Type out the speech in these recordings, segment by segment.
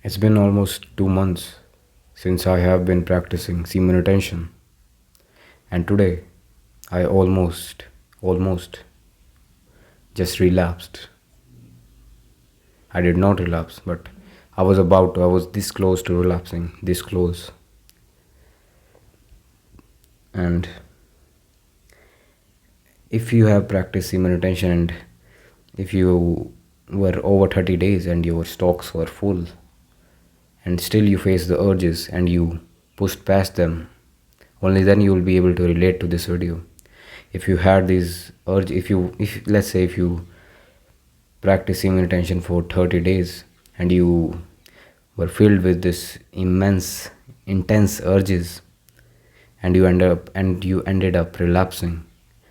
It's been almost 2 months since I have been practicing semen retention, and today I almost just relapsed. I did not relapse, but I was this close to relapsing, this close. And if you have practiced semen retention and if you were over 30 days and your stocks were full, and still you face the urges and you pushed past them, only then you will be able to relate to this video. If you had these urge, if let's say if you practice semen retention for 30 days and you were filled with this intense urges, and you ended up relapsing,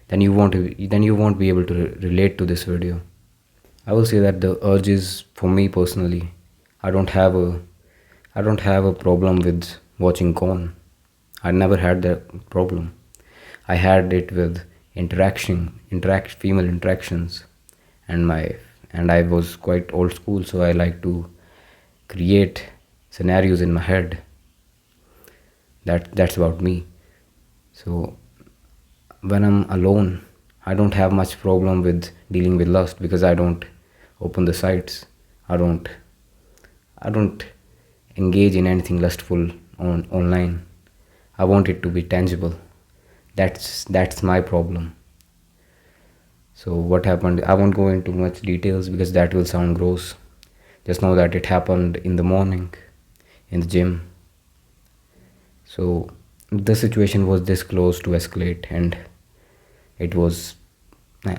then you won't be able to relate to this video. I will say that the urges, for me personally, I don't have a I don't have a problem with watching porn. I never had that problem. I had it with female interactions, and I was quite old school, so I like to create scenarios in my head. That's about me. So when I'm alone, I don't have much problem with dealing with lust because I don't open the sites. I don't I don't engage in anything lustful online. I want it to be tangible. That's my problem. So what happened? I won't go into much details because that will sound gross. Just know that it happened in the morning in the gym. So the situation was this close to escalate, and it was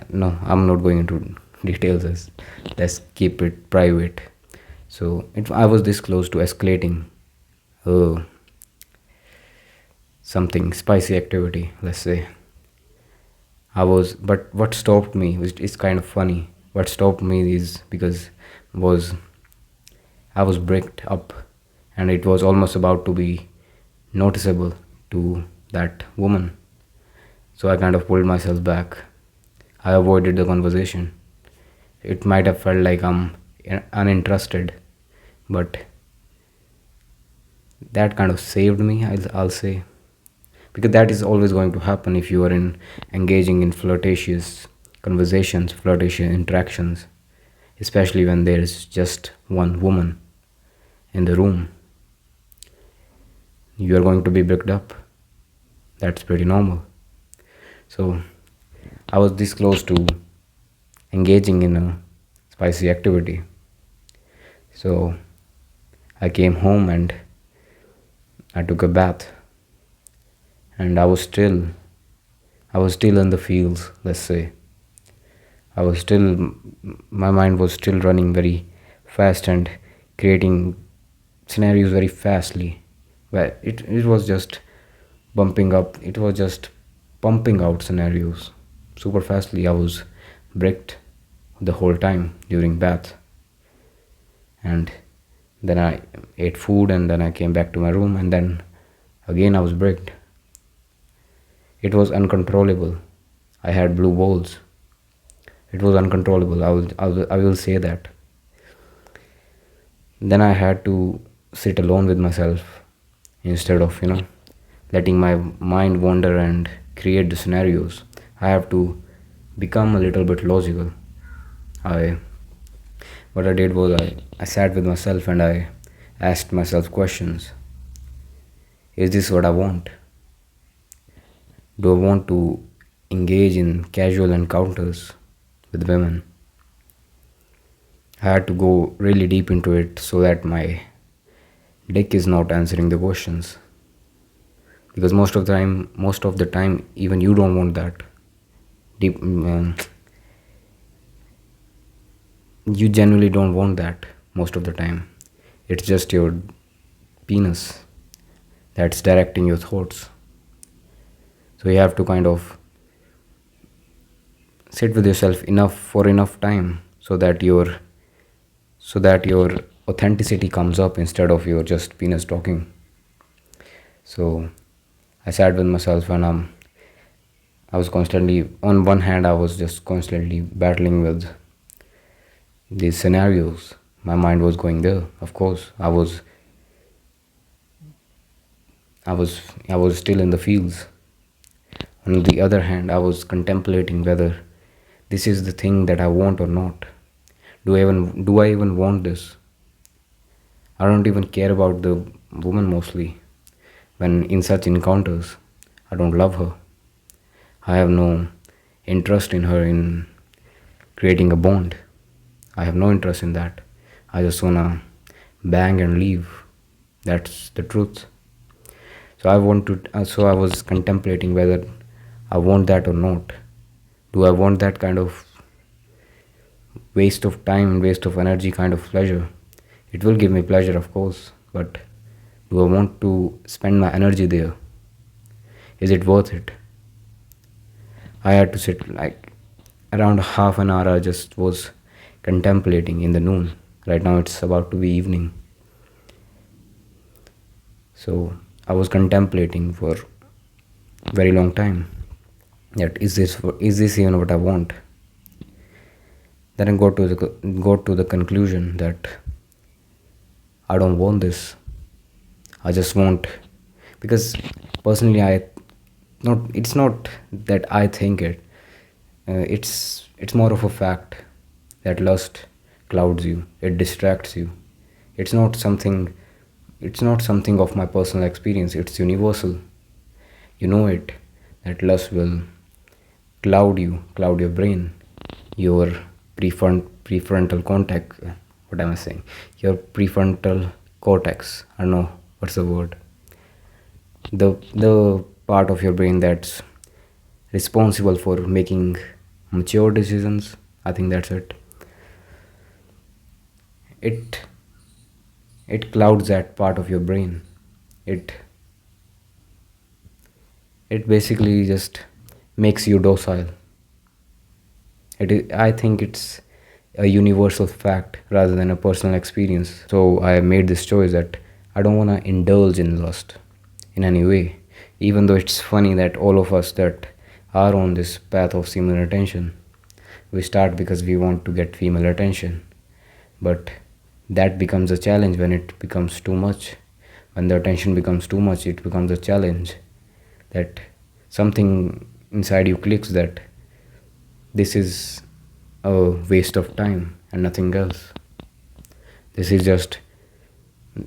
no. I'm not going into details. Let's keep it private. So I was this close to escalating uh, something spicy activity, let's say. But what stopped me, which is kind of funny, what stopped me is because was I was bricked up, and it was almost about to be noticeable to that woman. So I kind of pulled myself back. I avoided the conversation. It might have felt like I'm uninterested, but that kind of saved me, I'll say, because that is always going to happen if you are engaging in flirtatious conversations, flirtatious interactions, especially when there is just one woman in the room. You are going to be bricked up. That's pretty normal. So I was this close to engaging in a spicy activity. So I came home and I took a bath, and I was still in the fields, let's say. I was still My mind was still running very fast and creating scenarios very fastly. But it was just it was just pumping out scenarios super fastly. I was bricked the whole time during bath, and then I ate food, and then I came back to my room, and then again I was bricked. It was uncontrollable. I had blue balls. It was uncontrollable. I will say that. Then I had to sit alone with myself instead of, letting my mind wander and create the scenarios. I have to become a little bit logical. I What I did was I sat with myself and I asked myself questions. Is this what I want? Do I want to engage in casual encounters with women? I had to go really deep into it so that my dick is not answering the questions. Because most of the time, even you don't want that. Deep, you genuinely don't want that most of the time. It's just your penis that's directing your thoughts. So you have to kind of sit with yourself enough time so that your authenticity comes up instead of your just penis talking. So I sat with myself, and I was constantly, on one hand, I was just constantly battling with these scenarios, My mind was going there. Of course, I was still in the fields. On the other hand, I was contemplating whether this is the thing that I want or not. Do I even want this? I don't even care about the woman mostly. When in such encounters, I don't love her. I have no interest in her in creating a bond. I have no interest in that. I just wanna bang and leave. That's the truth. So I was contemplating whether I want that or not. Do I want that kind of waste of time and waste of energy kind of pleasure? It will give me pleasure, of course, but do I want to spend my energy there? Is it worth it? I had to sit like around half an hour. I just was contemplating in the noon. Right now it's about to be evening. So I was contemplating for a very long time that is this even what I want? Then I got to the conclusion that I don't want this. I just want, because personally it's not that I think it. It's more of a fact that lust clouds you. It distracts you. It's not something. It's not something of my personal experience. It's universal. You know it, that lust will cloud your brain, your prefrontal cortex. What am I saying? Your prefrontal cortex. I don't know what's the word. The part of your brain that's responsible for making mature decisions. I think that's it. It it clouds that part of your brain. It it basically just makes you docile. I think it's a universal fact rather than a personal experience. So I made this choice that I don't want to indulge in lust in any way. Even though it's funny that all of us that are on this path of female attention, we start because we want to get female attention. But that becomes a challenge when it becomes too much. When the attention becomes too much, it becomes a challenge that something inside you clicks that this is a waste of time and nothing else. This is just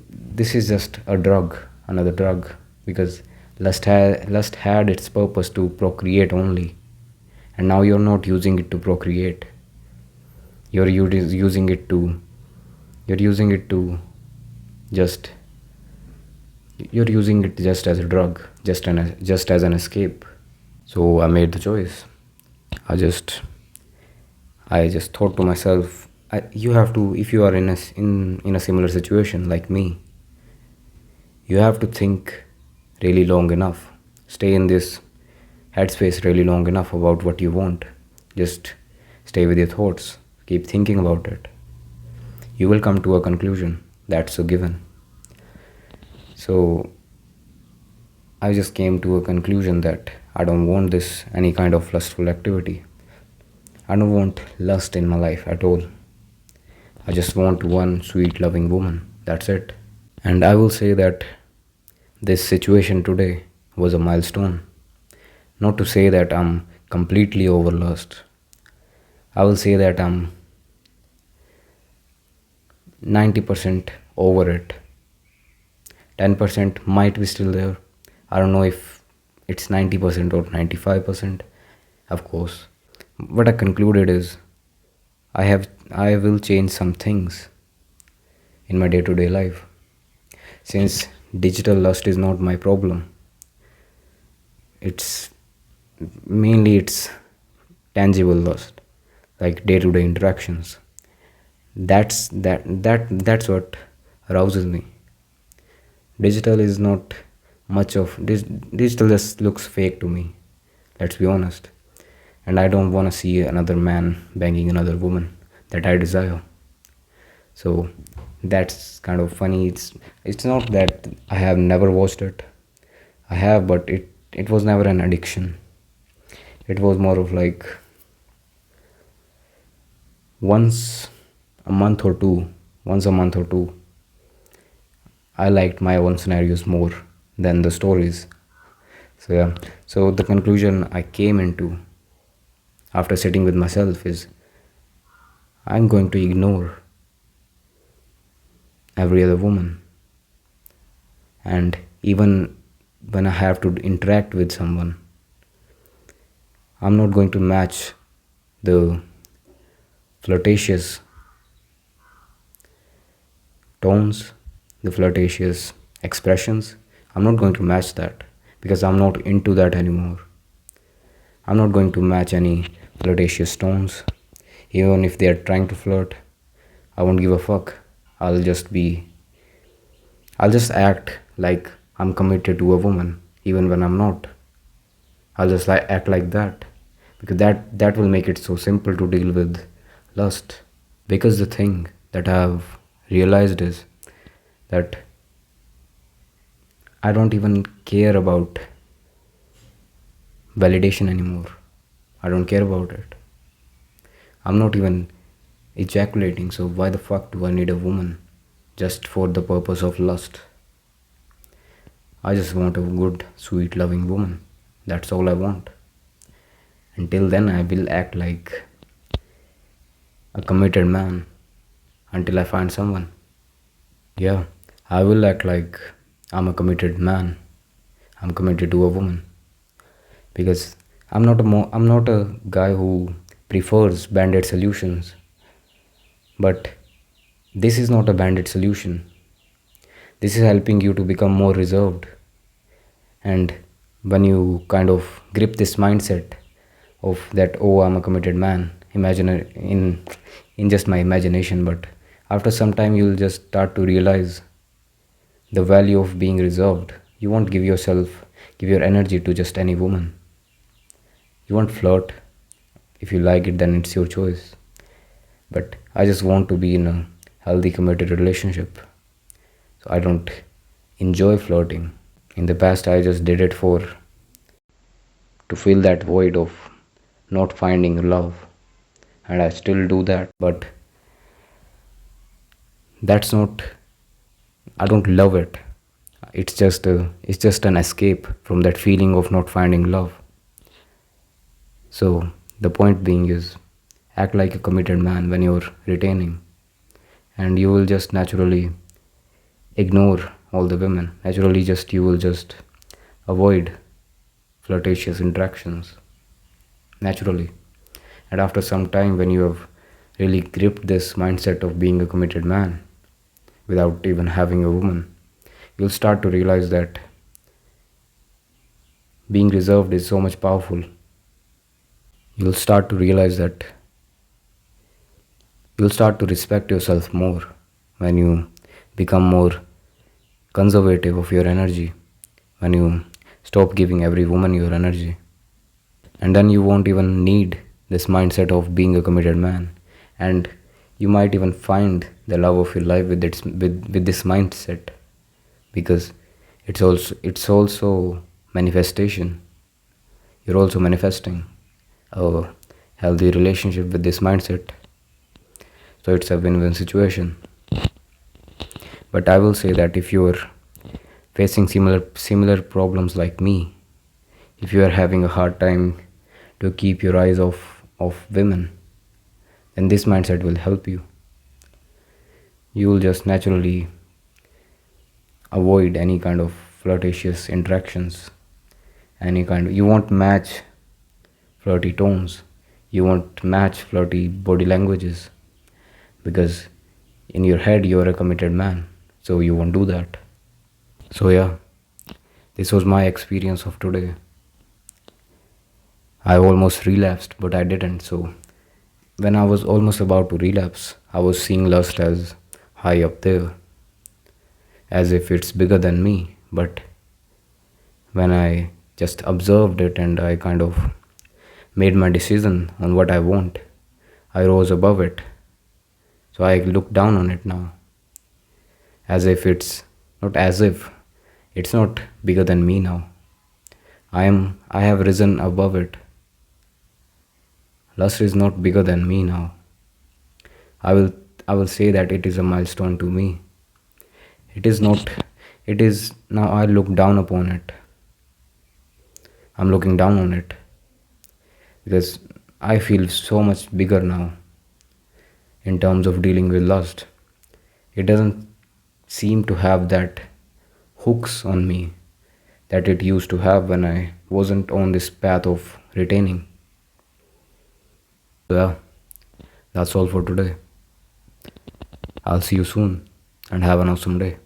this is just a drug, another drug, because lust had its purpose to procreate only, and now you're not using it to procreate. You're using it to you're using it to just you're using it just as a drug, just as an escape. So I made the choice. I just I just thought to myself, you have to, if you are in a similar situation like me, you have to think really long enough, stay in this headspace really long enough about what you want. Just stay with your thoughts, keep thinking about it. You will come to a conclusion. That's a given. So I just came to a conclusion that I don't want this any kind of lustful activity. I don't want lust in my life at all. I just want one sweet, loving woman. That's it. And I will say that this situation today was a milestone. Not to say that I'm completely over lust. I will say that I'm 90% over it. 10% might be still there. I don't know if it's 90% or 95%, of course. What I concluded is I will change some things in my day-to-day life. Since digital lust is not my problem, it's it's tangible lust, like day-to-day interactions. That's what arouses me. Digital is not much of this. Digital just looks fake to me, let's be honest. And I don't want to see another man banging another woman that I desire. So that's kind of funny. It's not that I have never watched it. I have, but it was never an addiction. It was more of like, 1 month or 2 once a month or two. I liked my own scenarios more than the stories. So yeah. So the conclusion I came into after sitting with myself is I'm going to ignore every other woman. And even when I have to interact with someone, I'm not going to match the flirtatious tones, the flirtatious expressions. I'm not going to match that because I'm not into that anymore. I'm not going to match any flirtatious tones. Even if they are trying to flirt, I won't give a fuck. I'll just be, I'll just act like I'm committed to a woman, even when I'm not. I'll just act like that because that will make it so simple to deal with lust. Because the thing that I've realized is that I don't even care about validation anymore. I don't care about it. I'm not even ejaculating, so why the fuck do I need a woman just for the purpose of lust? I just want a good, sweet, loving woman. That's all I want. Until then, I will act like a committed man until I find someone. Yeah, I will act like I'm a committed man. I'm committed to a woman because I'm not a guy who prefers band-aid solutions. But this is not a band-aid solution. This is helping you to become more reserved. And when you kind of grip this mindset of that, oh, I'm a committed man, imagine in just my imagination, but after some time you'll just start to realize the value of being reserved. You won't give your energy to just any woman. You won't flirt. If you like it, then it's your choice. But I just want to be in a healthy, committed relationship. So I don't enjoy flirting. In the past, I just did it for to fill that void of not finding love, and I still do that. But that's not. I don't love it. It's just an escape from that feeling of not finding love. So the point being is, act like a committed man when you're retaining, and you will just naturally ignore all the women. Naturally, just you will just avoid flirtatious interactions naturally. And after some time, when you have really gripped this mindset of being a committed man without even having a woman, you'll start to realize that being reserved is so much powerful. You'll start to realize that you'll start to respect yourself more when you become more conservative of your energy, when you stop giving every woman your energy. And then you won't even need this mindset of being a committed man, and you might even find the love of your life with this mindset, because it's also manifestation. You're also manifesting a healthy relationship with this mindset, so it's a win-win situation. But I will say that if you're facing similar problems like me, if you are having a hard time to keep your eyes off women, then this mindset will help you. You will just naturally avoid any kind of flirtatious interactions, you won't match flirty tones, you won't match flirty body languages, because in your head you are a committed man, so you won't do that. So yeah, this was my experience of today. I almost relapsed, but I didn't. So when I was almost about to relapse, I was seeing lust as high up there, as if it's bigger than me. But when I just observed it and I kind of made my decision on what I want, I rose above it. So I look down on it now, as if it's not bigger than me now. I have risen above it. Lust is not bigger than me now. I will I will say that it is a milestone to me. It is not, it is now I look down upon it. I'm looking down on it because I feel so much bigger now in terms of dealing with lust. It doesn't seem to have that hooks on me that it used to have when I wasn't on this path of retaining. So, yeah, that's all for today. I'll see you soon and have an awesome day.